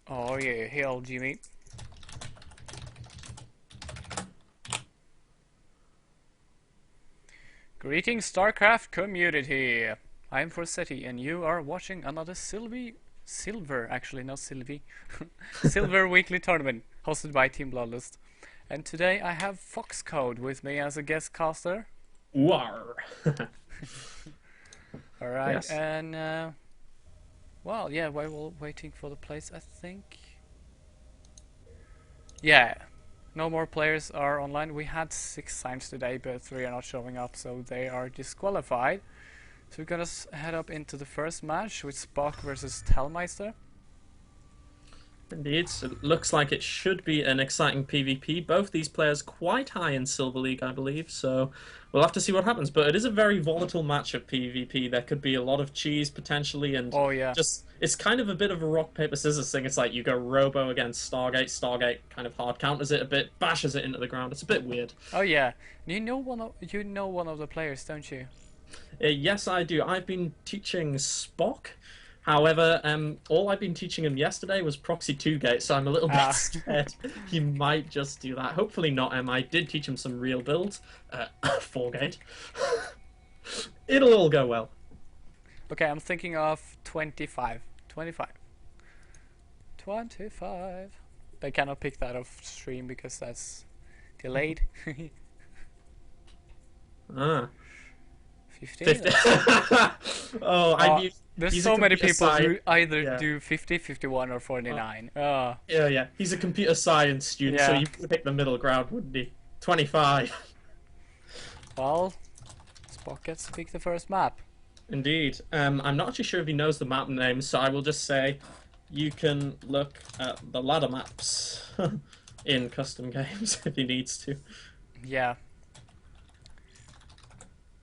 Oh yeah, hail Jimmy. Greetings StarCraft community. I'm Forsetti and you are watching another Silver, actually not Sylvie, Silver weekly tournament hosted by Team Bloodlust. And today I have Foxcode with me as a guest caster. War. Alright, Yes. and well, yeah, while waiting for the place, I think. Yeah, no more players are online. We had 6 signs today, but 3 are not showing up, so they are disqualified. So we're gonna head up into the first match with Spock versus Telmeister. Indeed. So it looks like it should be an exciting PvP. Both these players quite high in Silver League, I believe. So we'll have to see what happens. But it is a very volatile match of PvP. There could be a lot of cheese potentially, and Oh yeah, just it's kind of a bit of a rock paper scissors thing. It's like you go Robo against Stargate. Stargate kind of hard counters it a bit, bashes it into the ground. It's a bit weird. oh yeah. You know one of the players, don't you? Yes, I do. I've been teaching Spock. However, all I've been teaching him yesterday was Proxy 2 Gate, so I'm a little bit Ah, scared he might just do that. Hopefully not, I did teach him some real builds. 4 Gate. It'll all go well. okay. I'm thinking of 25, 25, 25. I cannot pick that off stream because that's delayed. Ah, 50. 50. Oh, Oh, use, there's he's a so many computer people who science. either Yeah. do 50, 51, or Uh, 49. yeah. He's a computer science student, so Yeah. you would pick the middle ground, wouldn't he? 25. Well, Spock gets to pick the first map. Indeed. I'm not actually sure if he knows the map names, so I will just say you can look at the ladder maps in custom games if he needs to. Yeah.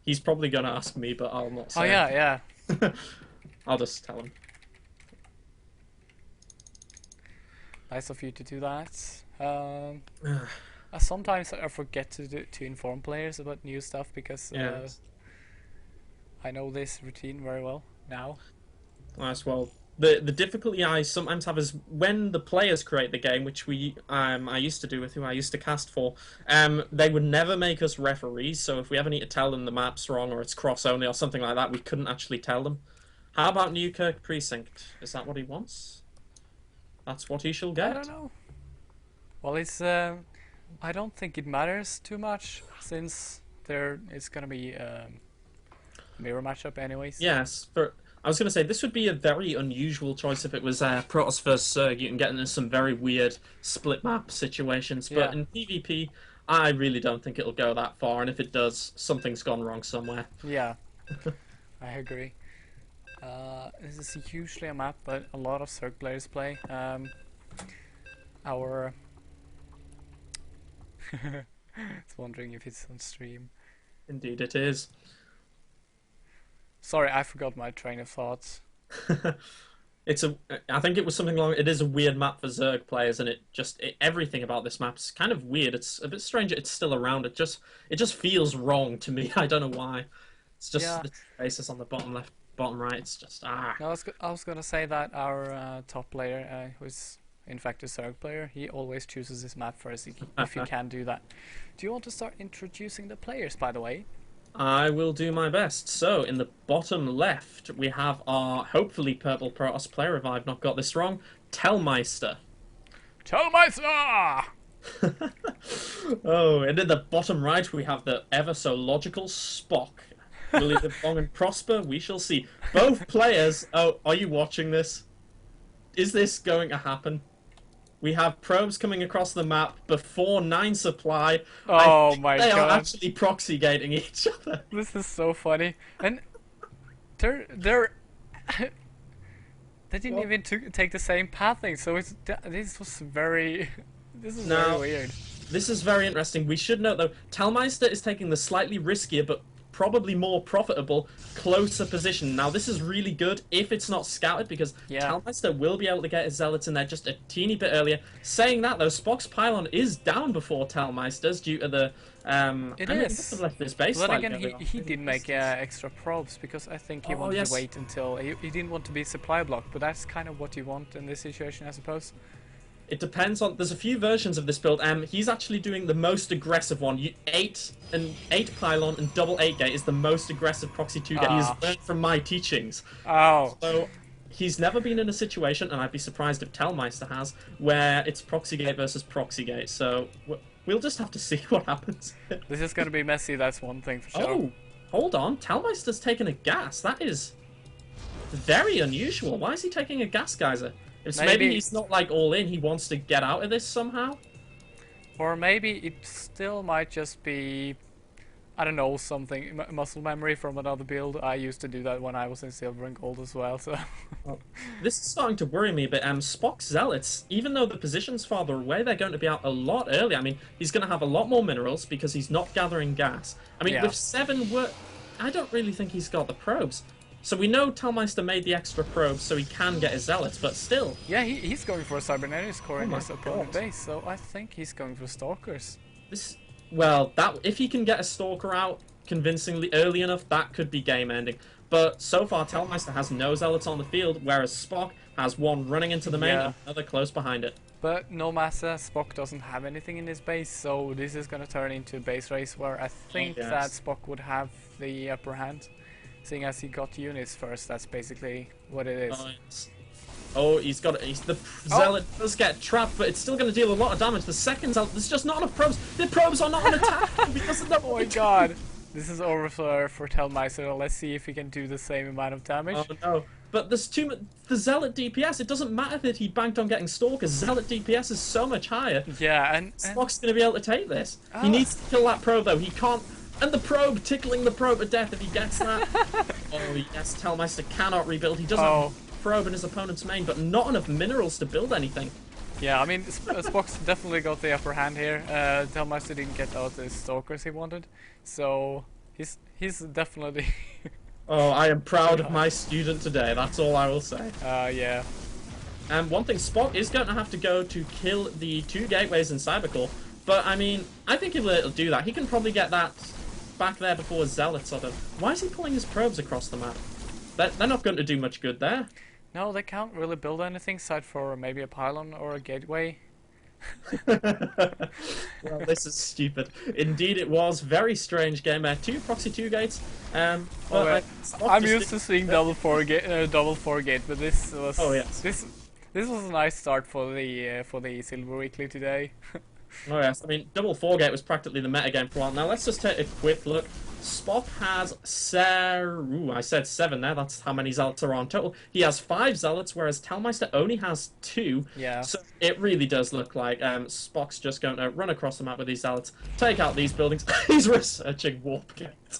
He's probably going to ask me, but I'll not Oh say yeah, yeah. anything. I'll just tell him. Nice of you to do that. Sometimes I forget to inform players about new stuff because Yeah. I know this routine very well now. Nice. Well, the difficulty I sometimes have is when the players create the game, which I used to do with who I used to cast for. They would never make us referees, so if we ever need to tell them the map's wrong or it's cross only or something like that, we couldn't actually tell them. How about Newkirk Precinct? Is that what he wants? That's what he shall I don't get. know. Well, it's I don't think it matters too much since it's gonna be mirror matchup anyways. Yes, for I was going to say this would be a very unusual choice if it was Protoss versus Zerg. You can get into some very weird split map situations, but Yeah, in PvP, I really don't think it'll go that far. And if it does, something's gone wrong somewhere. yeah, I agree. This is usually a map that a lot of Zerg players play. Our it's wondering if it's on stream. Indeed, it is. Sorry, I forgot my train of thoughts. It's a. I think it was something along. It is a weird map for Zerg players, and everything about this map is kind of weird. It's a bit strange. It's still around. It just feels wrong to me. I don't know why. It's just Yeah, the basis on the bottom left, bottom right. It's just I was gonna say that our top player, who's in fact a Zerg player, he always chooses his map first if he can do that. Do you want to start introducing the players, by the way? I will do my best. So, in the bottom left, we have our hopefully purple Protoss player, if I've not got this wrong, Telmeister. Telmeister! Oh, and in the bottom right, we have the ever so logical Spock. Will he live long and prosper? We shall see. Both players. Oh, are you watching this? Is this going to happen? We have probes coming across the map before 9 supply. I Oh think my they are god, actually proxy gating each other. this is so funny. And they're they didn't Well, even take the same pathing, so this was very this is very now, weird. this is very interesting. We should note, though, Talmeister is taking the slightly riskier but probably more profitable, closer position. Now, this is really good if it's not scouted, because Yeah. Talmeister will be able to get his Zealots in there just a teeny bit earlier. Saying that, though, Spock's pylon is down before Talmeister's due to the... It I mean, he must is. have left this base But then slightly again, early on. he did make extra probes because I think he Oh, wanted yes. to wait until he didn't want to be supply blocked. But that's kind of what you want in this situation, I suppose. It depends on. There's a few versions of this build. He's actually doing the most aggressive one. 8 pylon and double 8 gate is the most aggressive proxy 2 gate. He's learned from my teachings. Oh, So he's never been in a situation, and I'd be surprised if Telmeister has, where it's proxy gate versus proxy gate. So we'll just have to see what happens. this is gonna be messy. That's one thing for sure. Oh, hold on. Telmeister's taken a gas. That is very unusual. Why is he taking a gas geyser? It's maybe he's not like all in. He wants to get out of this somehow. Or maybe it still might just be, I don't know, something muscle memory from another build. I used to do that when I was in silver and gold as well. So This is starting to worry me a bit. Spock's Zealots, even though the position's farther away, they're going to be out a lot earlier. I mean, he's going to have a lot more minerals because he's not gathering gas. I mean, Yeah. with 7 I don't really think he's got the probes. So we know Talmeister made the extra probes so he can get his Zealots, but still. yeah, he's going for a cybernetics core in my his opponent God. base. So I think he's going for stalkers. Well, that if he can get a Stalker out convincingly early enough, that could be game ending. But so far, Talmeister has no Zealots on the field, whereas Spock has one running into the main Yeah. and another close behind it. But no massa, Spock doesn't have anything in his base, so this is gonna turn into a base race where I think yes. that Spock would have the upper hand. Seeing as he got units first, that's basically what it is. He's got. The Zealot does get trapped, but it's still going to deal a lot of damage. The second Zealot, there's just not enough probes. The probes are not on attack because of the. Oh my god! This is over for Telmeister. Let's see if he can do the same amount of damage. Oh no! But there's too much. The Zealot DPS. It doesn't matter that he banked on getting Stalkers. Zealot DPS is so much higher. Yeah, and Spock's going to be able to take this. Oh. He needs to kill that probe though. He can't. And the probe tickling the probe to death if he gets that. Oh yes, Telmeister cannot rebuild. He doesn't have a probe in his opponent's main, but not enough minerals to build anything. yeah, I mean Spock's definitely got the upper hand here. Telmeister didn't get out the stalkers he wanted, so he's definitely. Oh, I am proud of my student today. That's all I will say. Yeah. And one thing, Spock is going to have to go to kill the 2 gateways in Cybercore. But, I mean, I think he'll do that. He can probably get that back there before his Zealots are done. Why is he pulling his probes across the map? They're not going to do much good there. No, they can't really build anything aside for maybe a pylon or a gateway. Well, this is stupid. Indeed, it was. Very strange game. 2 proxy 2 gates. But I'm used to seeing double four gate, but this was Oh, yes. this was a nice start for the Silver Weekly today. Oh yes, I mean, double 4 gate was practically the metagame for a while. Now let's just take a quick look. Spock has I said 7 there, that's how many Zealots are on total. He has 5 Zealots, whereas Telmeister only has 2. Yeah. So it really does look like Spock's just going to run across the map with these Zealots, take out these buildings. He's researching warp gates.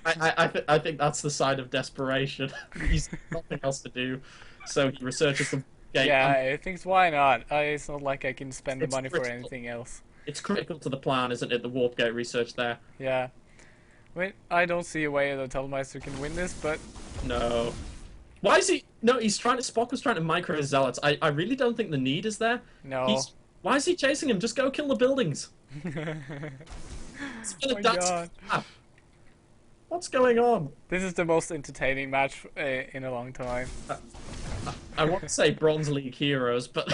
I think that's the sign of desperation. He's got nothing else to do, so he researches the gate. Yeah, I think why not? It's not like I can spend the It's money for critical. anything else. It's critical to the plan, isn't it, the warp gate research there? Yeah. I mean, I don't see a way that Telmeister can win this, but No. Why is he... No, Spock was trying to micro his Zealots. I really don't think the need is there. no. Why is he chasing him? Just go kill the buildings. Oh my god. What's going on? This is the most entertaining match in a long time. I want to say Bronze League heroes, but...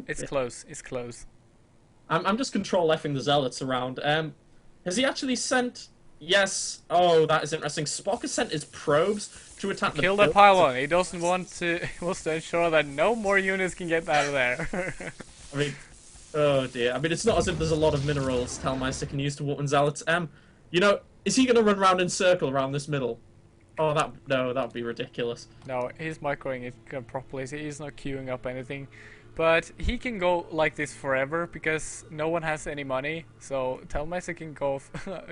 It's close. It's close. I'm just control F-ing the Zealots around. Has he actually sent... Yes. Oh, that is interesting. Spock has sent his probes to attack the Kill the buildings. pylon. He doesn't want to. He wants to ensure that no more units can get out of there. I mean, oh dear. I mean, it's not as if there's a lot of minerals Telmeister can use to warp and Zealots. You know, is he going to run round in circle around this middle? Oh, that would be ridiculous. No, he's microing it properly. So he's not queuing up anything. But he can go like this forever because no one has any money. So Telmeister can go.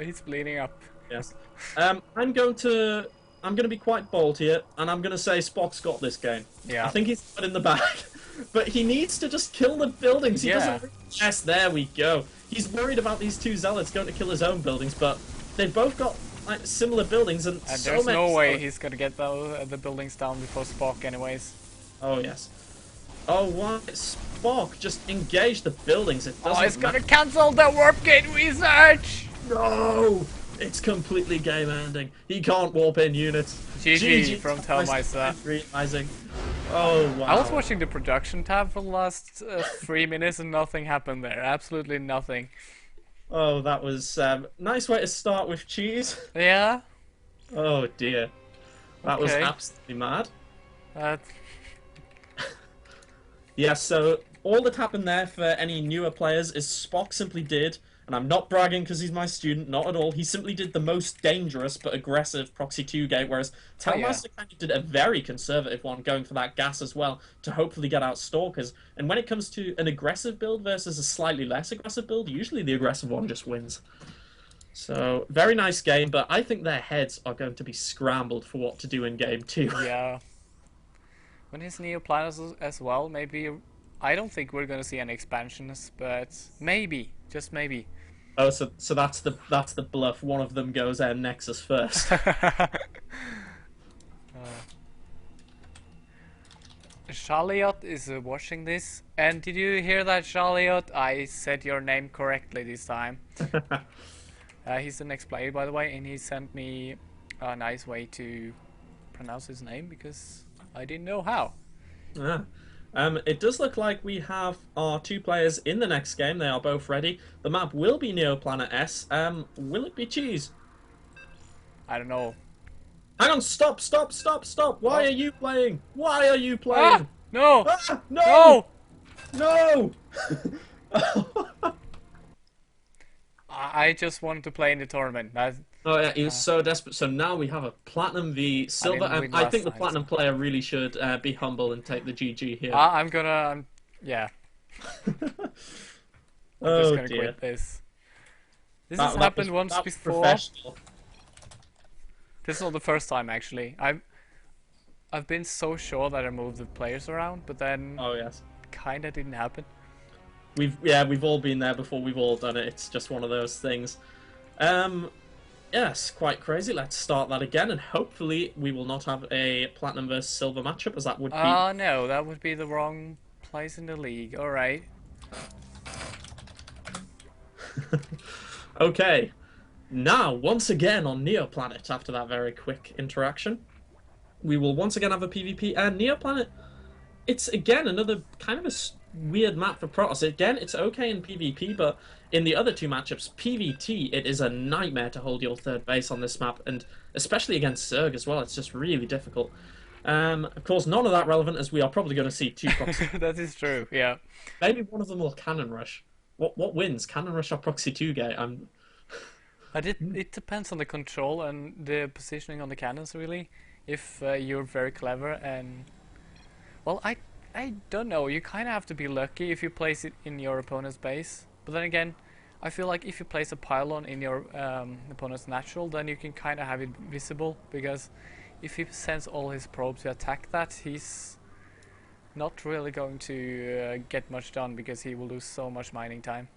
He's bleeding up. Yes. I'm going to be quite bold here, and I'm going to say Spock's got this game. Yeah. I think he's got it in the bag, but he needs to just kill the buildings. He Yeah. doesn't. Yes, there we go. He's worried about these 2 Zealots going to kill his own buildings, but they've both got like similar buildings and And so there's many. no way he's gonna get the buildings down before Spock anyways. Oh yes. Oh, why Spock just engage the buildings? It doesn't. Oh, he's gonna matter. cancel the warp gate research! No! It's completely game ending. He can't warp in units. GG from Tellmeister. Realizing. Oh wow. I was watching the production tab for the last 3 minutes and nothing happened there. Absolutely nothing. Oh, that was nice way to start with cheese. Yeah? Oh dear. That was Okay. absolutely mad. Uh, Yeah, so all that happened there for any newer players is Spock simply did, and I'm not bragging because he's my student, not at all, he simply did the most dangerous but aggressive Proxy 2 gate, whereas Oh, yeah. Telmaster kind of did a very conservative one, going for that gas as well, to hopefully get out Stalkers. And when it comes to an aggressive build versus a slightly less aggressive build, usually the aggressive one just wins. So, very nice game, but I think their heads are going to be scrambled for what to do in game 2. yeah. When his Neoplanets as well, maybe... I don't think we're gonna see any expansions, but maybe. Just maybe. Oh, so that's the bluff. One of them goes Nexus first. Charliot is watching this, and did you hear that, Charliot? I said your name correctly this time. He's the next player, by the way, and he sent me a nice way to pronounce his name because I didn't know how. Ah. It does look like we have our two players in the next game. They are both ready. The map will be Neoplanet S. Will it be cheese? I don't know. Hang on! Stop! Stop! Stop! Stop! Why Oh. are you playing? Why are you Ah! playing? No! Ah! No! No! No! I just wanted to play in the tournament. Oh yeah, he was so desperate. So now we have a platinum v silver. didn't win I last think the time, platinum player really should be humble and take the GG here. I'm gonna... yeah. I'm Oh just gonna dear. quit this. This That- has that happened was- once that was before. professional. This is not the first time actually. I've been so sure that I moved the players around, but then Oh yes. kinda didn't happen. We've all been there before. We've all done it. It's just one of those things. Yes, quite crazy. Let's start that again, and hopefully we will not have a platinum versus silver matchup, as that would be. Oh no, that would be the wrong place in the league. Alright. Okay. Now, once again on Neoplanet, after that very quick interaction, we will once again have a PvP. And Neoplanet, it's again another kind of a weird map for Protoss. Again, it's okay in PvP, but in the other two matchups, PvT, it is a nightmare to hold your third base on this map, and especially against Zerg as well. It's just really difficult. Of course, none of that relevant, as we are probably going to see two proxy. That is true, yeah. Maybe one of them will Cannon Rush. What wins? Cannon Rush or Proxy 2 gate? It depends on the control and the positioning on the cannons, really. If you're very clever and... Well, I don't know. You kind of have to be lucky if you place it in your opponent's base. But then again, I feel like if you place a pylon in your opponent's natural, then you can kind of have it visible. Because if he sends all his probes to attack that, he's not really going to get much done because he will lose so much mining time.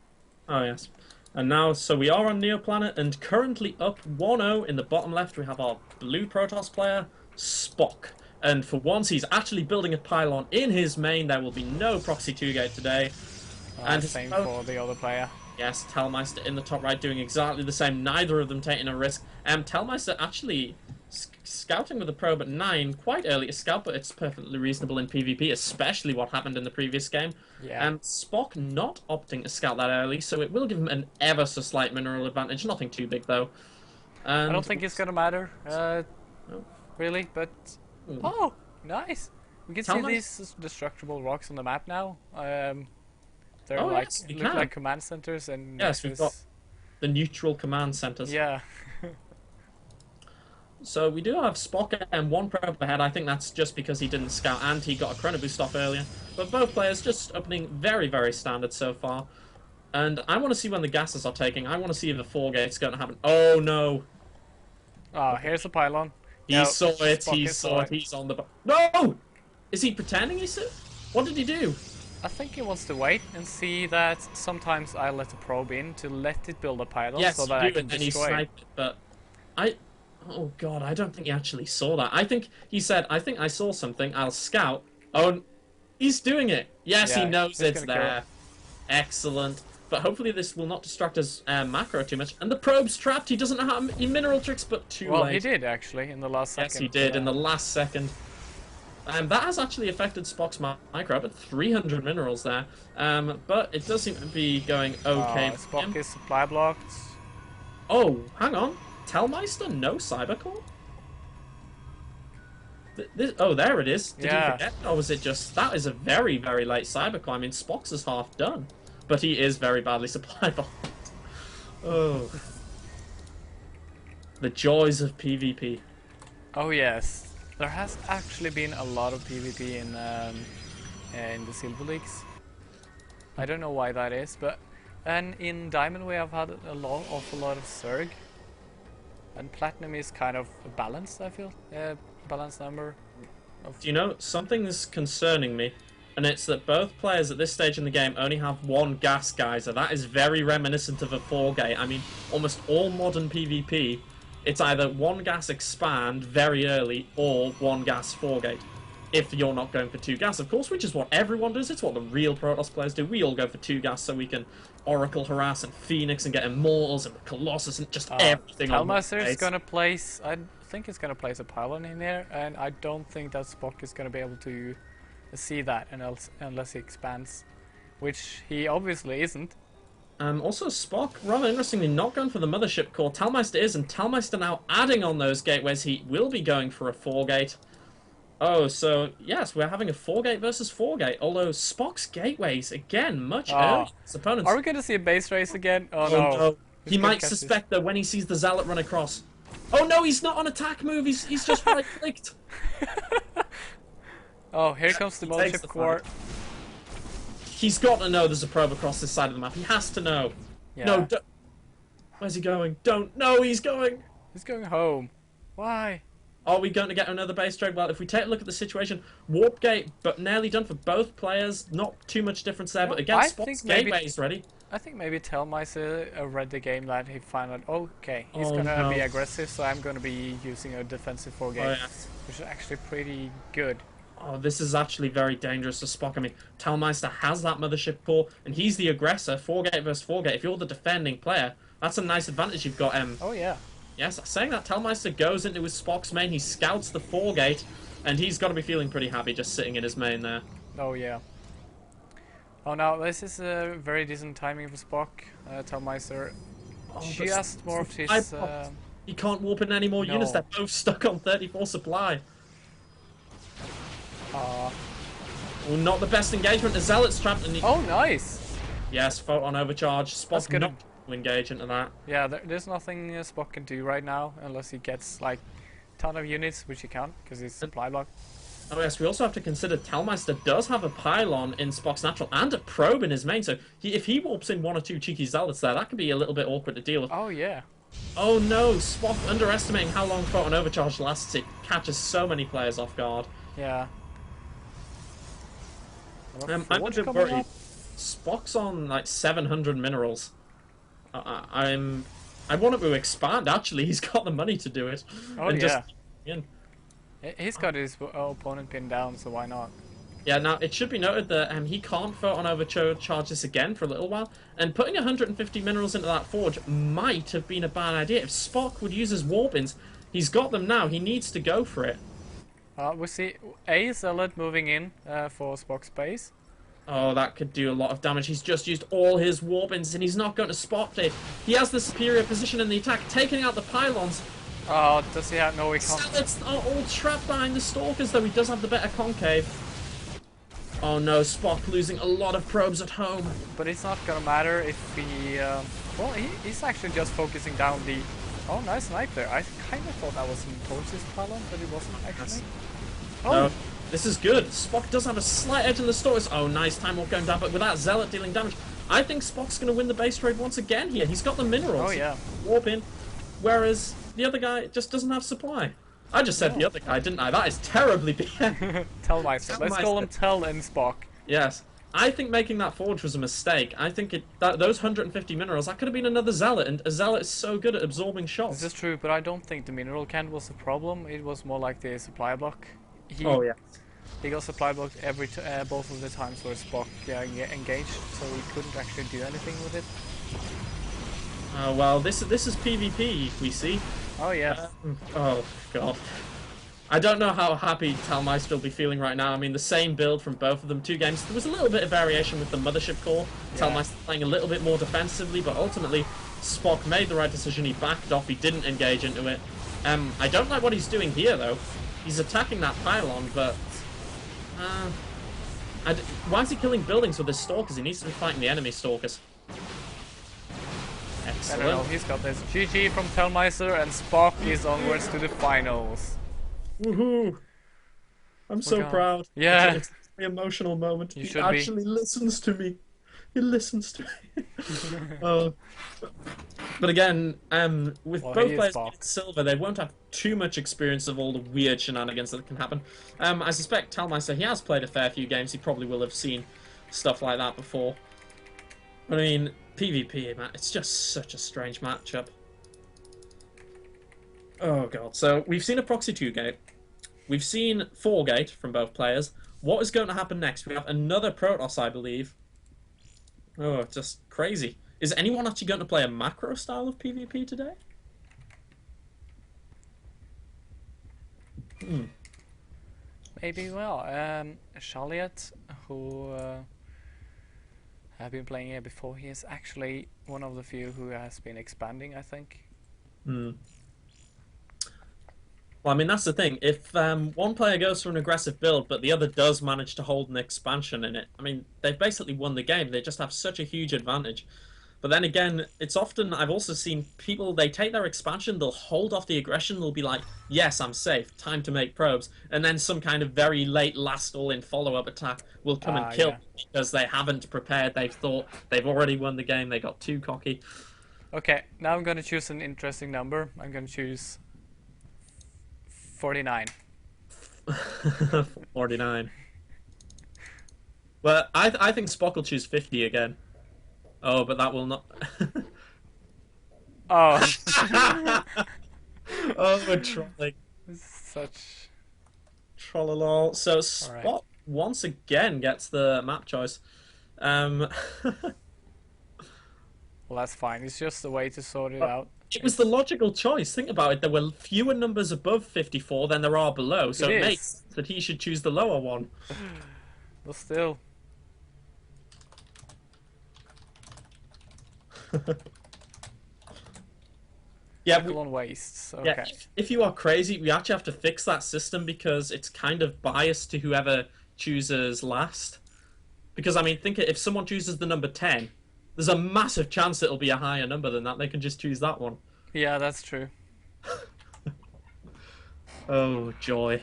Oh, yes. And now, so we are on Neoplanet, and currently up 1-0 in the bottom left, we have our blue Protoss player, Spock. And for once, he's actually building a pylon in his main. There will be no Proxy 2 gate today. And Same for the other player. Yes, Telmeister in the top right doing exactly the same. Neither of them taking a risk. Telmeister actually scouting with a probe at 9, quite early to scout, but it's perfectly reasonable in PvP, especially what happened in the previous game. Yeah. Spock not opting to scout that early, so it will give him an ever so slight mineral advantage. Nothing too big though. And I don't think it's gonna matter, really, but... Hmm. Oh, nice! We can see Telmeister- these destructible rocks on the map now. They're Oh, like, yes, you look can. like command centers and... Yes, we've got the neutral command centers. Yeah. So we do have Spock and one probe ahead. I think that's just because he didn't scout and he got a chrono boost off earlier. But both players just opening very, very standard so far. And I want to see when the gases are taking. I want to see if the 4 gate's going to happen. Oh no! Oh, here's the pylon. He No, saw it. Spock He is saw it. He's on the. No! Is he pretending he saw? What did he do? I think he wants to wait and see that sometimes I let the probe in to let it build a pylon Yes, so you that do, I can and then he destroy it. sniped it. But I. Oh god, I don't think he actually saw that. I think he said, "I think I saw something. I'll scout." Oh, he's doing it. Yes, he Yeah, knows he's it's gonna kill. there. Excellent. But hopefully this will not distract his macro too much. And the probe's trapped. He doesn't know how to mineral tricks, but too Well, late. he did actually in the last Yes, second. he did in Yeah. the last second. That has actually affected Spock's micro, but 300 minerals there. But it does seem to be going okay for Spock him. is supply blocked. Oh, hang on. Tellmeister, no Cybercore? Oh, there it is. Did Yeah. he forget? Or was it just... That is a very, very late Cybercore. I mean, Spock's is half done. But he is very badly supplied. Oh. The joys of PvP. Oh yes, there has actually been a lot of PvP in the Silver Leagues. I don't know why that is, but and in Diamond we have had awful lot of Zerg, and Platinum is kind of balanced. I feel balanced number. Do you know, something's concerning me, and it's that both players at this stage in the game only have one gas geyser. That is very reminiscent of a 4-gate. I mean, almost all modern PvP, it's either one gas expand very early or one gas 4-gate. If you're not going for 2 gas, of course, which is what everyone does. It's what the real Protoss players do. We all go for 2 gas so we can Oracle harass and Phoenix and get Immortals and Colossus and just everything on Talmaster one is base. gonna place. I think he's gonna place a pylon in there, and I don't think that Spock is gonna be able to see that, unless he expands, which he obviously isn't. Also, Spock, rather interestingly, not going for the Mothership core. Talmeister is, and Talmeister now adding on those gateways. He will be going for a 4-gate. Oh, so, yes, we're having a 4-gate versus 4-gate. Although, Spock's gateways, again, much earlier than his opponents. Are we gonna see a base race again? Oh, Oh, no. no. He Who's gonna might catch suspect, though, when he sees the Zealot run across. Oh, no, he's not on attack move. He's just right-clicked. Oh, here comes the He takes Mothership the core. fight. He's got to know there's a probe across this side of the map. He has to know. Yeah. No, don't. Where's he going? Don't. No, he's going. He's going home. Why? Are we going to get another base trade? Well, if we take a look at the situation, Warp Gate, but nearly done for both players. Not too much difference there, but again, I Spock's think maybe- gateway is ready. I think maybe Telmeister read the game that he found out, okay, he's Oh, gonna be no. aggressive, so I'm gonna be using a defensive 4-gate, Oh, yes. which is actually pretty good. Oh, this is actually very dangerous for Spock. I mean, Talmeister has that Mothership core, and he's the aggressor. 4-gate versus 4-gate. If you're the defending player, that's a nice advantage you've got. Oh yeah. Yes, saying that, Talmeister goes into his Spock's main, he scouts the 4-gate, and he's got to be feeling pretty happy just sitting in his main there. Oh yeah. Oh now this is a very decent timing for Spock. Telmeister Oh, but just morphed his. He can't warp in any more No. units, they're both stuck on 34 supply. Well, not the best engagement, the Zealot's trapped, and he... Oh nice. Yes, Photon overcharge, That's Spock good. not to engage into that. Yeah, there's nothing Spock can do right now unless he gets like ton of units, which he can't because he's supply block. Oh yes, we also have to consider Talmeister does have a pylon in Spock's natural and a probe in his main, so if he warps in 1 or 2 cheeky Zealots there, that could be a little bit awkward to deal with. Oh yeah. Oh no, Spock underestimating how long Photon overcharge lasts, it catches so many players off guard. Yeah. I'm a Forge bit coming worried. up? Spock's on like 700 minerals. I want him to expand. Actually, he's got the money to do it. Oh, and yeah. In. He's got his opponent pinned down, so why not? Yeah. Now it should be noted that he can't Photon overcharge this again for a little while, and putting 150 minerals into that forge might have been a bad idea. If Spock would use his warpins, he's got them now. He needs to go for it. We see a Zealot moving in for Spock's base. Oh, that could do a lot of damage. He's just used all his warpins, and he's not going to spot it. He has the superior position in the attack, taking out the pylons. Oh, does he have? No, he can't. Zealots are all trapped behind the Stalkers, though he does have the better concave. Oh no, Spock losing a lot of probes at home. But it's not gonna matter if he. Well, he's actually just focusing down the. Oh, nice snipe there. I kind of thought that was towards his pylon, but it wasn't actually. Yes. Oh, No, this is good. Spock does have a slight edge in the Stalkers. Oh, nice time warp going down, but with that Zealot dealing damage, I think Spock's going to win the base trade once again here. He's got the minerals. oh yeah. Warp in, whereas the other guy just doesn't have supply. I just said No. the other guy, didn't I? That is terribly bad. Telmeister. Let's call him Tel and Spock. Yes. I think making that forge was a mistake. I think those 150 minerals, that could have been another zealot, and a zealot is so good at absorbing This shots. is true, but I don't think the mineral can was the problem. It was more like the supply block. He Oh yeah. he got supply blocked both of the times where Spock engaged, so he couldn't actually do anything with it. Well, this is PvP. We see. Oh yeah, Oh god. I don't know how happy Talmeister will be feeling right now. I mean, the same build from both of them, 2 games. There was a little bit of variation with the Mothership core. Yeah. Talmeister playing a little bit more defensively, but ultimately, Spock made the right decision. He backed off. He didn't engage into it. I don't like what he's doing here, though. He's attacking that pylon, but... why is he killing buildings with his stalkers? He needs to be fighting the enemy stalkers. I Excellent. don't know. He's got this. GG from Telmeister, and Spock is onwards to the finals. Woohoo! I'm so God. proud. Yeah. It's an emotional moment. You He should be. actually listens to me. He listens to me. Oh. But again, with Well, both he is players Spock. being silver, they won't have too much experience of all the weird shenanigans that can happen. I suspect Talmeister, he has played a fair few games. He probably will have seen stuff like that before. But I mean, PvP, man, it's just such a strange matchup. Oh god. So we've seen a proxy 2 gate. We've seen 4 gate from both players. What is going to happen next? We have another Protoss, I believe. Oh, just crazy. Is anyone actually going to play a macro style of PvP today? Maybe, well, Shaliat, who have been playing here before, he is actually one of the few who has been expanding, I think. Well, I mean, that's the thing. If one player goes for an aggressive build, but the other does manage to hold an expansion in it, I mean, they've basically won the game. They just have such a huge advantage. But then again, it's often, I've also seen people, they take their expansion, they'll hold off the aggression, they'll be like, yes, I'm safe, time to make probes. And then some kind of very late last all-in follow-up attack will come and kill yeah. because they haven't prepared, they've thought they've already won the game, they got too cocky. Okay, now I'm gonna choose an interesting number. I'm gonna choose 49. 49. Well, I think Spock will choose 50 again. Oh, but that will not. Oh, Oh, we're trolling. such. Trollolol. So Spot Alright. once again gets the map choice. Um, Well, that's fine. It's just a way to sort it out. it was the logical choice. Think about it. There were fewer numbers above 54 than there are below, so It it is. makes sense that he should choose the lower one. But still, Yeah, Akelon wastes. yeah. Okay. If you are crazy, we actually have to fix that system because it's kind of biased to whoever chooses last. Because I mean, think if someone chooses the number 10, there's a massive chance it'll be a higher number than that. They can just choose that one. Yeah, that's true. Oh joy.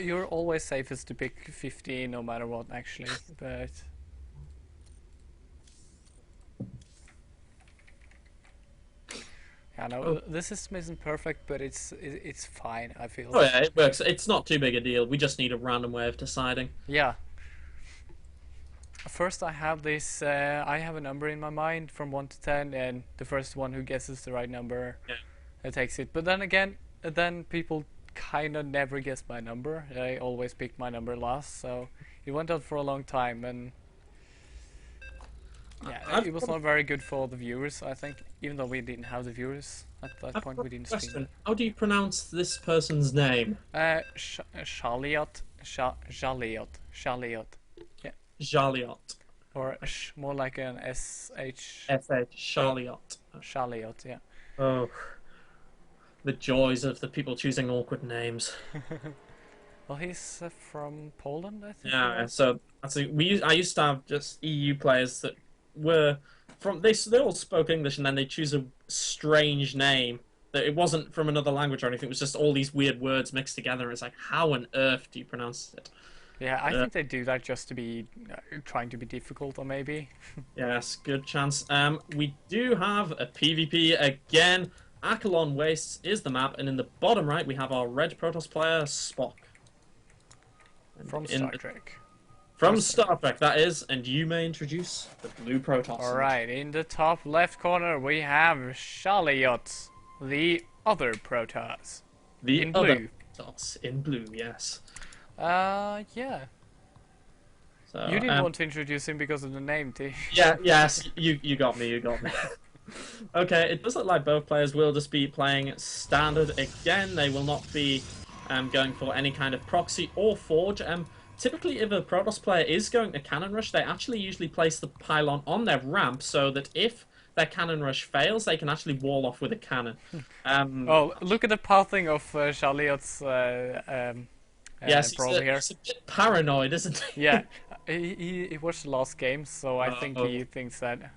You're always safest to pick 15 no matter what, actually. But yeah, no, Oh. this system isn't perfect, but it's fine. I feel. Oh yeah, it works. It's not too big a deal. We just need a random way of deciding. Yeah. First, I have this. I have a number in my mind from 1 to 10, and the first one who guesses the right number takes it. But then again, then people kind of never guess my number. I always pick my number last, so it went on for a long time, and yeah, I've it was got a- not very good for the viewers. I think, even though we didn't have the viewers at that I've point, got we a didn't stream. question. How do you pronounce this person's name? Shaliot, Shaliot, yeah, Jaliot. or more like an SH. S.H. Jaliot. Shaliot, yeah. Oh. The joys of the people choosing awkward names. Well, he's from Poland, I think. he Yeah, was. so I used to have just EU players that were from they all spoke English and then they choose a strange name that it wasn't from another language or anything. It was just all these weird words mixed together. It's like, how on earth do you pronounce it? Yeah, I think they do that just to be trying to be difficult, or maybe. Yes, good chance. We do have a PvP again. Akelon Wastes is the map, and in the bottom right we have our red Protoss player Spock. And From in Star the- Trek. From Star Trek, that is, and you may introduce the blue Protoss. Alright, in the top left corner we have Shaliot, the other Protoss. The in other blue. Protoss in blue, yes. Yeah. So, You didn't want to introduce him because of the name, did you? Yeah, yes, you got me, Okay, it does look like both players will just be playing standard again. They will not be going for any kind of proxy or forge. Typically, if a Protoss player is going to cannon rush, they actually usually place the pylon on their ramp so that if their cannon rush fails, they can actually wall off with a cannon. Oh, look at the pathing of Shaliot's Yes, probe here. he's a bit paranoid, isn't he? Yeah, he watched the last game, so I think Oh. he thinks that,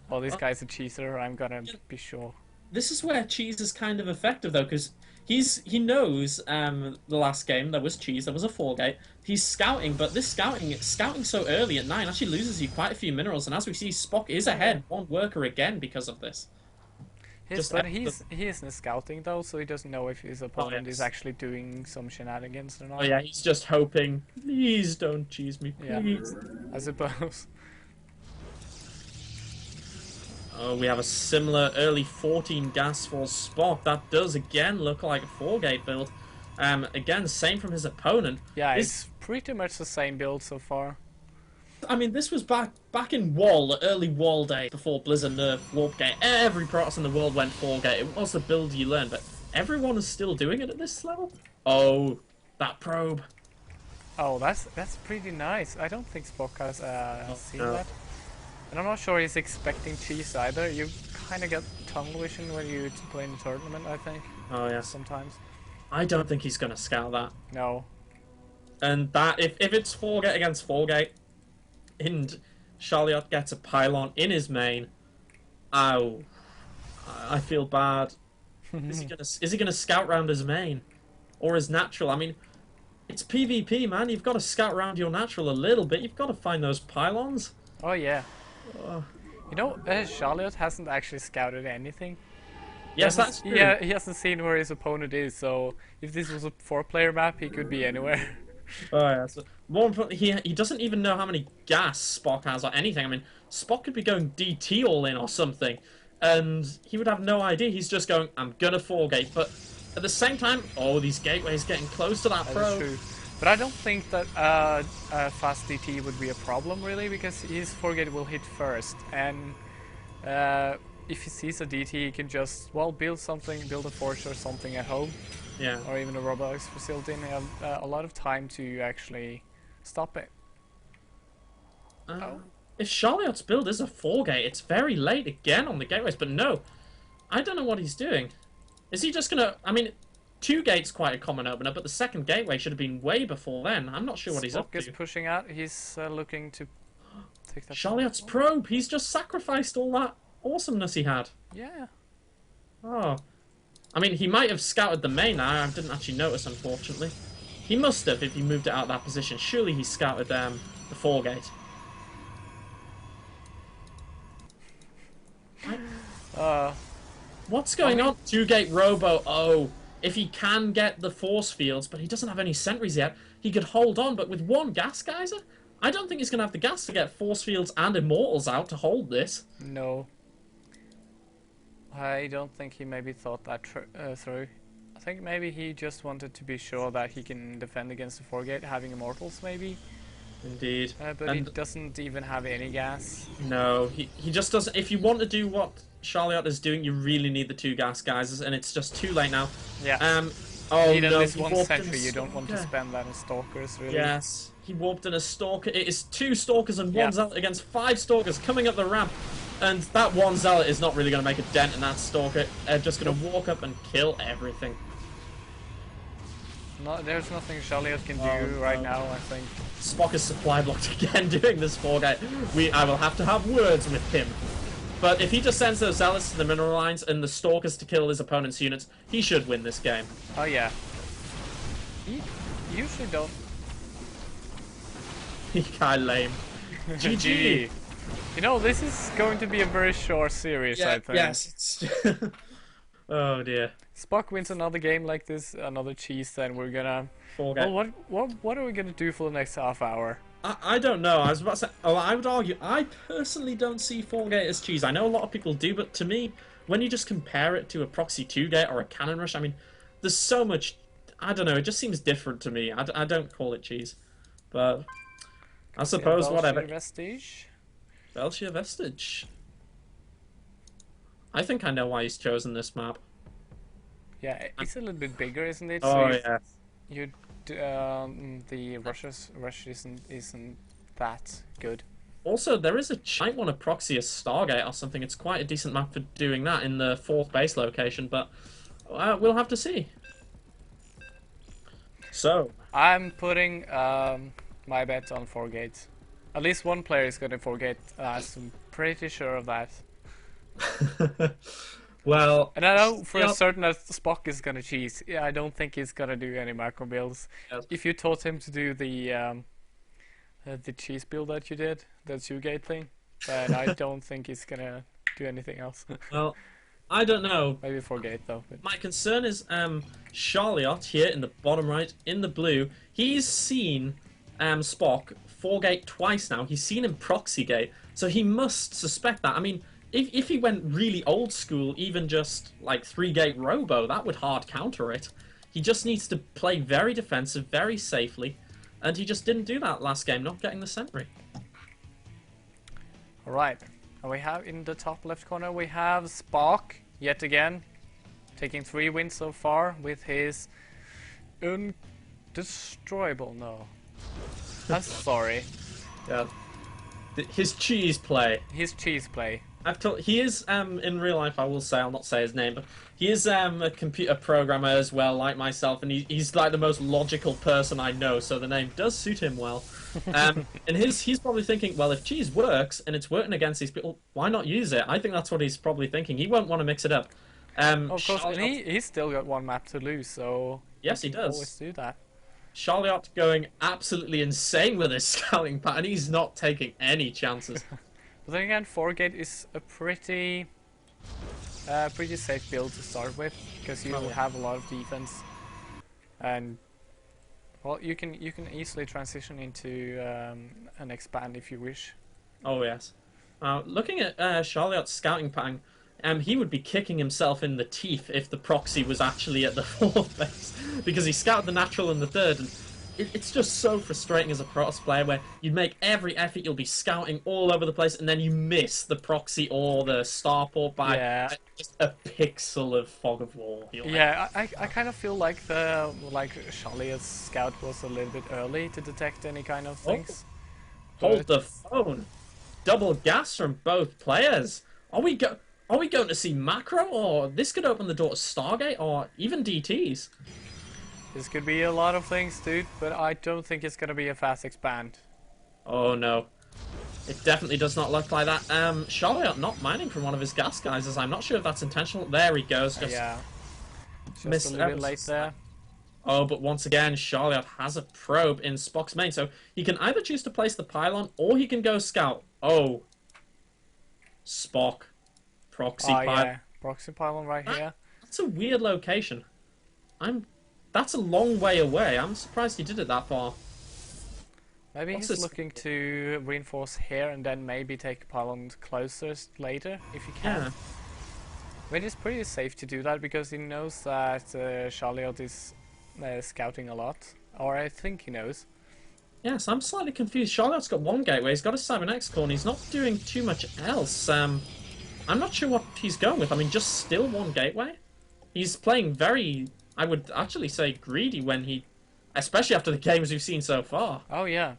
well, this guy's a cheeser, I'm gonna be sure. This is where cheese is kind of effective though, because he knows the last game there was cheese, there was a 4-gate. He's scouting, but this scouting so early at 9 actually loses you quite a few minerals, and as we see, Spock is ahead one worker again because of this. But he isn't scouting though, so he doesn't know if his opponent yes. is actually doing some shenanigans or not. Oh yeah, he's just hoping, please don't cheese me, please. Yeah, I suppose. Oh, we have a similar early 14 gas for Spock. That does again look like a 4-gate build. Again, same from his opponent. Yeah, it's pretty much the same build so far. I mean, this was back in Wall, the early Wall day, before Blizzard nerfed Warp Gate. Every Protoss in the world went 4-gate. It was the build you learned, but everyone is still doing it at this level? Oh, that probe. Oh, that's pretty nice. I don't think Spock has seen no. that. And I'm not sure he's expecting cheese either. You kind of get tunnel vision when you play in the tournament, I think. Oh, yeah. Sometimes. I don't think he's going to scout that. No. And that, if it's 4-gate against 4-gate, and Shaliot gets a pylon in his main, ow. I feel bad. Is he gonna scout round his main? Or his natural? I mean, it's PvP, man. You've got to scout round your natural a little bit. You've got to find those pylons. Oh, yeah. You know, Charlotte hasn't actually scouted anything. Yes, that's true. Yeah, he hasn't seen where his opponent is, so if this was a 4-player map, he could be anywhere. Oh, yeah. So, more importantly, he doesn't even know how many gas Spock has or anything. I mean, Spock could be going DT all in or something, and he would have no idea. He's just going, I'm gonna 4-gate, but at the same time, oh, these gateways getting close to that That probe. is true. But I don't think that fast DT would be a problem, really, because his 4-gate will hit first, and if he sees a DT, he can just, well, build a forge or something at home. Yeah. Or even a robotics facility, and have a lot of time to actually stop it. If Charliot's build is a 4-gate, it's very late again on the gateways, but no. I don't know what he's doing. Is he just gonna... I mean, 2-gate's quite a common opener, but the second gateway should have been way before then. I'm not sure what he's up Spock is to. pushing out. He's looking to take that. Charliot's probe! He's just sacrificed all that awesomeness he had. Yeah. Oh. I mean, he might have scouted the main. I didn't actually notice, unfortunately. He must have, if he moved it out of that position. Surely he scouted the 4-gate. What's going on? 2-gate Robo. Oh, if he can get the force fields, but he doesn't have any sentries yet, he could hold on. But with one gas geyser, I don't think he's going to have the gas to get force fields and immortals out to hold this. No. I don't think he maybe thought that through. I think maybe he just wanted to be sure that he can defend against the 4-gate, having immortals maybe. Indeed. But he doesn't even have any gas. No, he just doesn't. If you want to do what Charliot is doing, you really need the 2 gas geysers, and it's just too late now. Yeah. Oh you need no, at least he one warped in sentry. a You don't want to stalker. spend that on stalkers, really. Yes, he warped in a stalker. It is 2 stalkers and 1 Yeah. zealot against 5 stalkers coming up the ramp. And that 1 zealot is not really going to make a dent in that stalker. Just going to walk up and kill everything. No, there's nothing Charlotte can do Oh, right no. now, I think. Spock is supply blocked again doing this 4-gate. I will have to have words with him. But if he just sends those zealots to the mineral lines and the stalkers to kill his opponent's units, he should win this game. Oh yeah. He usually don't. He kinda lame. GG. You know, this is going to be a very short series, I think. Yes, it's... Oh dear. Spock wins another game like this, another cheese, then we're gonna... 4-gate. Well, what are we gonna do for the next half hour? I don't know. I was about to say. Oh, I would argue. I personally don't see 4-gate as cheese. I know a lot of people do, but to me, when you just compare it to a Proxy 2-gate or a Cannon Rush, I mean, there's so much. I don't know. It just seems different to me. I don't call it cheese, but I Could be a suppose whatever. Belshir Vestige. Belshir Vestige. I think I know why he's chosen this map. Yeah, it's a little bit bigger, isn't it? Oh yeah. You the rush isn't that good. Also, there is a might want to proxy a Stargate or something. It's quite a decent map for doing that in the fourth base location, but we'll have to see. So, I'm putting my bet on 4-gate. At least one player is gonna 4-gate. I'm pretty sure of that. well, And I know for a Yep. certain that Spock is gonna cheese. Yeah, I don't think he's gonna do any macro builds. Yes. If you taught him to do the cheese build that you did, the 2-gate thing, then I don't think he's gonna do anything else. Well, I don't know. Maybe 4-gate though. But... My concern is Charliot here in the bottom right, in the blue. He's seen Spock 4-gate twice now. He's seen him proxy gate, so he must suspect that. I mean, if he went really old school, even just like 3-gate robo, that would hard counter it. He just needs to play very defensive, very safely, and he just didn't do that last game, not getting the sentry. Alright, and we have in the top left corner we have Spock yet again, taking 3 wins so far with his undestroyable. No, I'm sorry, Yeah. His cheese play. his cheese play. I've told he is in real life. I will say I'll not say his name, but he is a computer programmer as well, like myself, and he's like the most logical person I know. So the name does suit him well. And he's probably thinking, well, if cheese works and it's working against these people, why not use it? I think that's what he's probably thinking. He won't want to mix it up. Of course, and Charliot- he's still got 1 map to lose, so yes, he can does. always do that. Charliot going absolutely insane with his scouting pattern. He's not taking any chances. But then again, 4-gate is a pretty safe build to start with because you Oh, yeah. have a lot of defense, and well, you can easily transition into an expand if you wish. Oh yes. Looking at Charliot's scouting pattern, he would be kicking himself in the teeth if the proxy was actually at the fourth base, because he scouted the natural in the third, and it's just so frustrating as a Protoss player where you make every effort, you'll be scouting all over the place, and then you miss the proxy or the starport by Yeah. just a pixel of fog of war. You're like, Yeah, I kind of feel like Charliot's scout was a little bit early to detect any kind of things. hold the phone. Double gas from both players. Are we going to see macro, or this could open the door to Stargate, or even DTs? This could be a lot of things, dude, but I don't think it's gonna be a fast expand. Oh no. It definitely does not look like that. Charliot not mining from one of his gas guys, as I'm not sure if that's intentional. There he goes. Just Yeah, just missed a little bit ever late so there. Oh, but once again, Charliot has a probe in Spock's main, so he can either choose to place the pylon, or he can go scout. Oh. Spock. Proxy Oh pylon. yeah, proxy pylon right here. That's a weird location. That's a long way away. I'm surprised he did it that far. Maybe What's he's this? looking to reinforce here and then maybe take pylon closer later if he can. Yeah. I mean, it's pretty safe to do that because he knows that Charliot is scouting a lot, or I think he knows. Yes, I'm slightly confused. Charlotte's got one gateway. He's got a Cybernex core, and he's not doing too much else. I'm not sure what he's going with. I mean, just still one gateway. He's playing very, I would actually say, greedy when he, especially after the games we've seen so far. Oh yeah.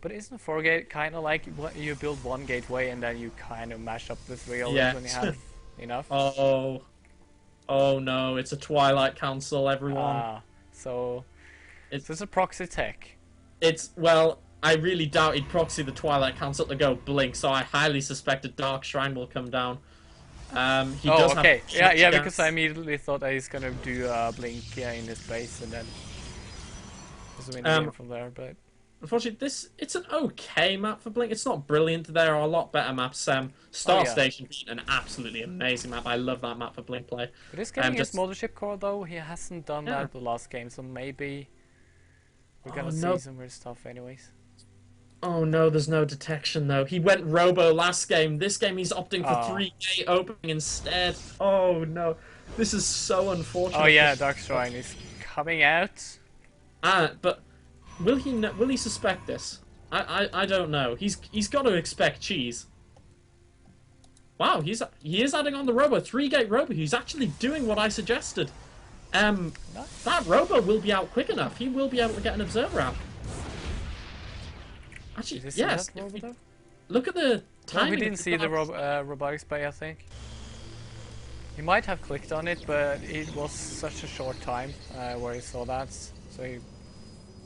But isn't 4-gate kind of like what you build one gateway and then you kind of mash up the 3 others Yeah. when you have enough? Oh no! It's a Twilight Council, everyone. So It's- it's a proxy tech. Well, I really doubt he'd proxy the Twilight Council to go blink, so I highly suspect a Dark Shrine will come down. He Oh, does okay. have Yeah, chance. because I immediately thought that he's gonna do blink in his base and then just win the game from there. But Unfortunately, it's an okay map for Blink. It's not brilliant. There are a lot better maps. Star yeah. Station being an absolutely amazing map. I love that map for Blink play. it is getting his just- mothership core though. He hasn't done Yeah. that the last game, so maybe we're gonna Oh, see no. some weird stuff anyways. Oh no, there's no detection though. He went Robo last game. This game he's opting for Oh. 3K opening instead. Oh no. This is so Oh unfortunate. yeah, Dark Shrine is coming out. But will he suspect this? I don't know. He's got to expect cheese. Wow, he is adding on the Robo, 3-gate Robo. He's actually doing what I suggested. That Robo will be out quick enough. He will be able to get an observer out. Actually, Did you see yes. that robot though? Look at the No, timing. we of didn't the see the dots. robotics play, I think. He might have clicked on it, but it was such a short time where he saw that. So he,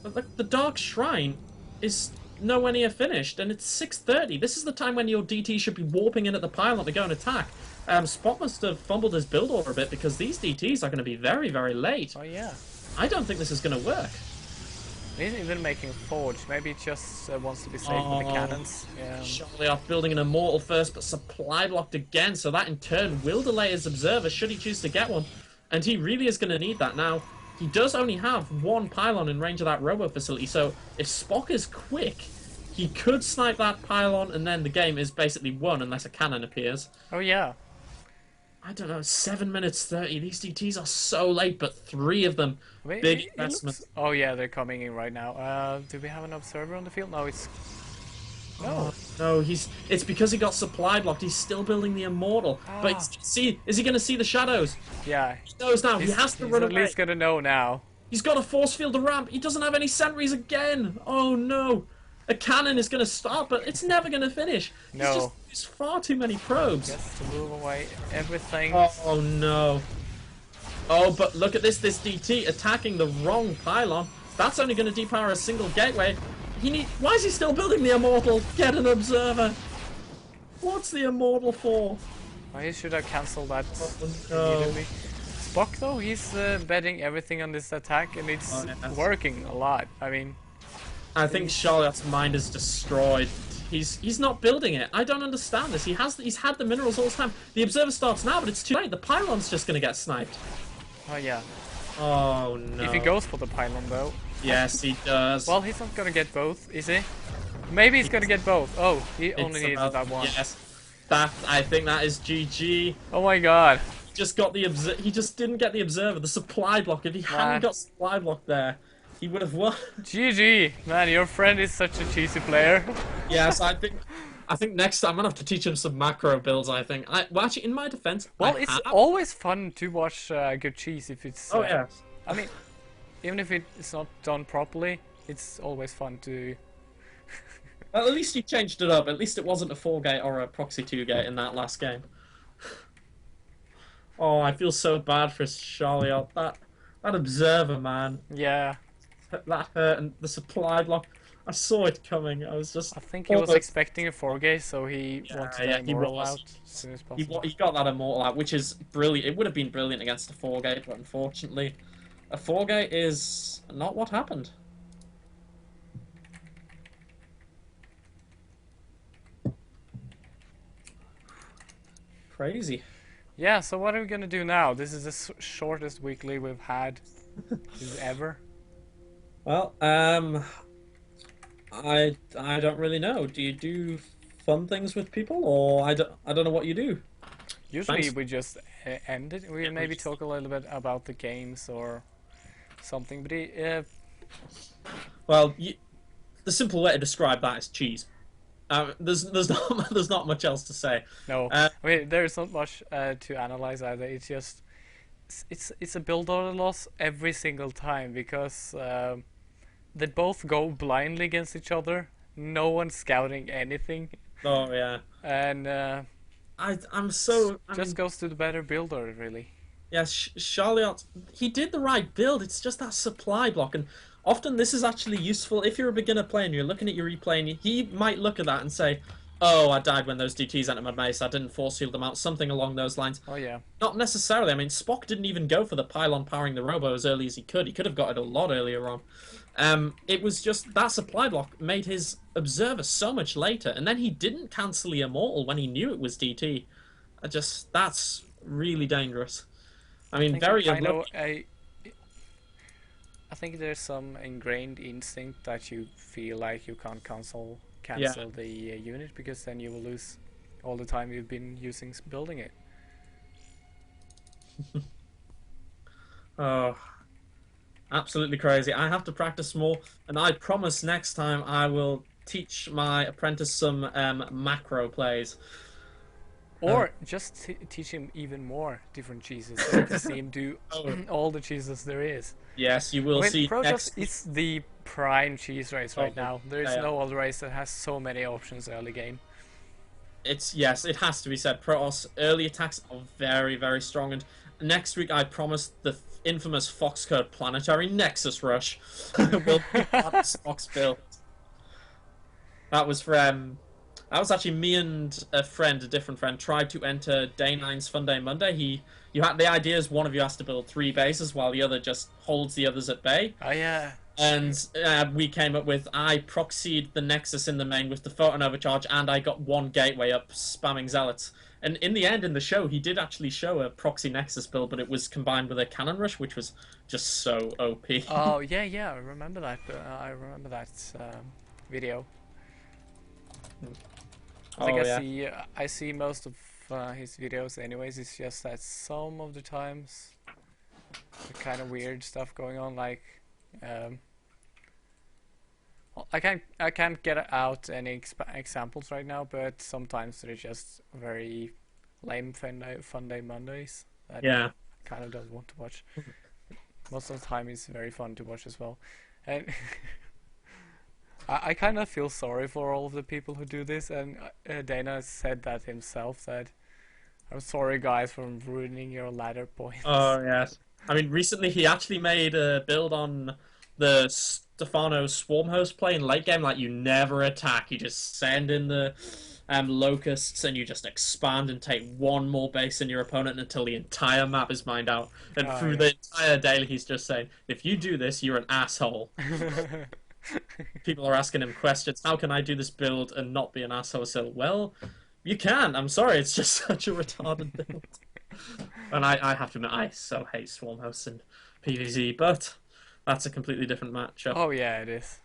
But look, the Dark Shrine is nowhere near finished, and it's 6:30. This is the time when your DT should be warping in at the pylon to go and attack. Spot must have fumbled his build order a bit because these DTs are going to be very, very late. oh yeah. I don't think this is going to work. He's even making a forge. Maybe he just wants to be safe with the Oh. cannons. Yeah. Surely off building an Immortal first, but supply blocked again, so that in turn will delay his Observer should he choose to get one. And he really is going to need that now. He does only have one pylon in range of that Robo facility, so if Spock is quick, he could snipe that pylon, and then the game is basically won unless a cannon appears. Oh yeah. I don't know, 7 minutes 30. These DTs are so late, but 3 of them. Wait, Big it investment. looks... Oh yeah, they're coming in right now. Do we have an observer on the field? No, it's... No. Oh, no, it's because he got supply blocked. He's still building the Immortal. But is he going to see the shadows? Yeah. He knows now. He He's, has to he's run at away. least gonna know now. He's got a force field to ramp. He doesn't have any sentries again. Oh no. A cannon is going to start, but it's never going to finish. No. He's just used far too many probes. Just to move away everything. Oh no. Oh, but look at this DT attacking the wrong pylon. That's only going to depower a single gateway. Why is he still building the Immortal? Get an observer. What's the Immortal for? Oh, he should have cancelled that no. immediately. Spock though, he's betting everything on this attack and it's Oh, yes. working a lot. I mean, I think Charlotte's mind is destroyed. He's not building it. I don't understand this. He's had the minerals all the time. The observer starts now, but it's too late. The pylon's just gonna get sniped. oh yeah. Oh no. If he goes for the pylon though. Yes, he does. Well, he's not gonna get both, is he? Maybe he's gonna get both. Oh, he only needed about- that one. Yes. I think that is GG. Oh my god. Just got the he just didn't get the observer. The supply block. If he hadn't Man. got supply block there, he would have won. GG. Man, your friend is such a cheesy player. Yes, I think next time I'm gonna have to teach him some macro builds. I think. Well, actually, in my defense, Well, I it's have- always fun to watch good cheese if it's... Oh yeah. I mean, even if it's not done properly, it's always fun to... Well, at least he changed it up. At least it wasn't a 4-gate or a proxy 2-gate in that last game. Oh, I feel so bad for Charliot. That observer, man. Yeah, That hurt, and the supply block. I saw it coming. I was just. I think he was almost- expecting a 4K, so he wanted yeah, the he Immortal was. out as soon as He, possible. he got that Immortal out, which is brilliant. It would have been brilliant against a 4-gate, but unfortunately, a 4-gate is not what happened. Crazy. Yeah, so what are we gonna do now? This is the shortest weekly we've had ever. Well, I don't really know. Do you do fun things with people, or I don't know what you do. Usually Thanks. we just end it. We Yeah, maybe we just- talk a little bit about the games or something, but Well, the simple way to describe that is cheese. There's not there's not much else to say. no. Uh, I mean, there's not much to analyze either. It's just it's a build order loss every single time because they both go blindly against each other. No one's scouting anything, Oh yeah, and I'm so just goes to the better build order really. yeah. Charliot, he did the right build. It's just that supply block, and often this is actually useful if you're a beginner player and you're looking at your replay, and he might look at that and say, "Oh, I died when those DTs entered my base. I didn't force field them out." Something along those lines. Oh yeah. Not necessarily. I mean, Spock didn't even go for the pylon powering the robo as early as he could. He could have got it a lot earlier on. It was just that supply block made his observer so much later, and then he didn't cancel the immortal when he knew it was DT. That's really dangerous. I mean, think very you unlucky. I think there's some ingrained instinct that you feel like you can't cancel Yeah. cancel the unit, because then you will lose all the time you've been using building it. Oh, absolutely crazy. I have to practice more, and I promise next time I will teach my apprentice some macro plays. Uh, Or just teach him even more different cheeses, so you can see him do oh, all the cheeses there is. yes, you I will mean, see Protoss next. is the prime cheese race right Oh, now. There is yeah. no other race that has so many options early game. It's yes, it has to be said. Protoss early attacks are very, very strong, and next week I promise the infamous Foxcode Planetary Nexus Rush will be part of Fox build. That was from. That was actually me and a friend, a different friend, tried to enter Day 9's Fun Day Monday. You had the idea is one of you has to build 3 bases while the other just holds the others at bay. Oh yeah. And we came up with I proxied the Nexus in the main with the photon overcharge, and I got one gateway up spamming zealots. And in the end, in the show, he did actually show a proxy Nexus build, but it was combined with a cannon rush, which was just so OP. Oh yeah, yeah. I remember that. Video. I think Oh yeah, I see most of his videos anyways. It's just that some of the times the kind of weird stuff going on, like um, well, I can't get out any examples right now, but sometimes they're just very lame fun day Mondays that yeah. kind of don't want to watch. Most of the time, it's very fun to watch as well, and I kind of feel sorry for all of the people who do this, and Dana said that himself, that I'm sorry guys for ruining your ladder points. Oh yes. I mean, recently he actually made a build on the Stefano Swarm Host play in late game. Like you never attack, you just send in the locusts, and you just expand and take one more base than your opponent until the entire map is mined out. And Oh, through yeah. the entire day, he's just saying, "If you do this, you're an asshole." People are asking him questions. How can I do this build and not be an asshole? So, well, you can. I'm sorry, it's just such a retarded build. And I have to admit, I so hate Swarm Hosts and PvZ, but that's a completely different matchup. Oh yeah, it is.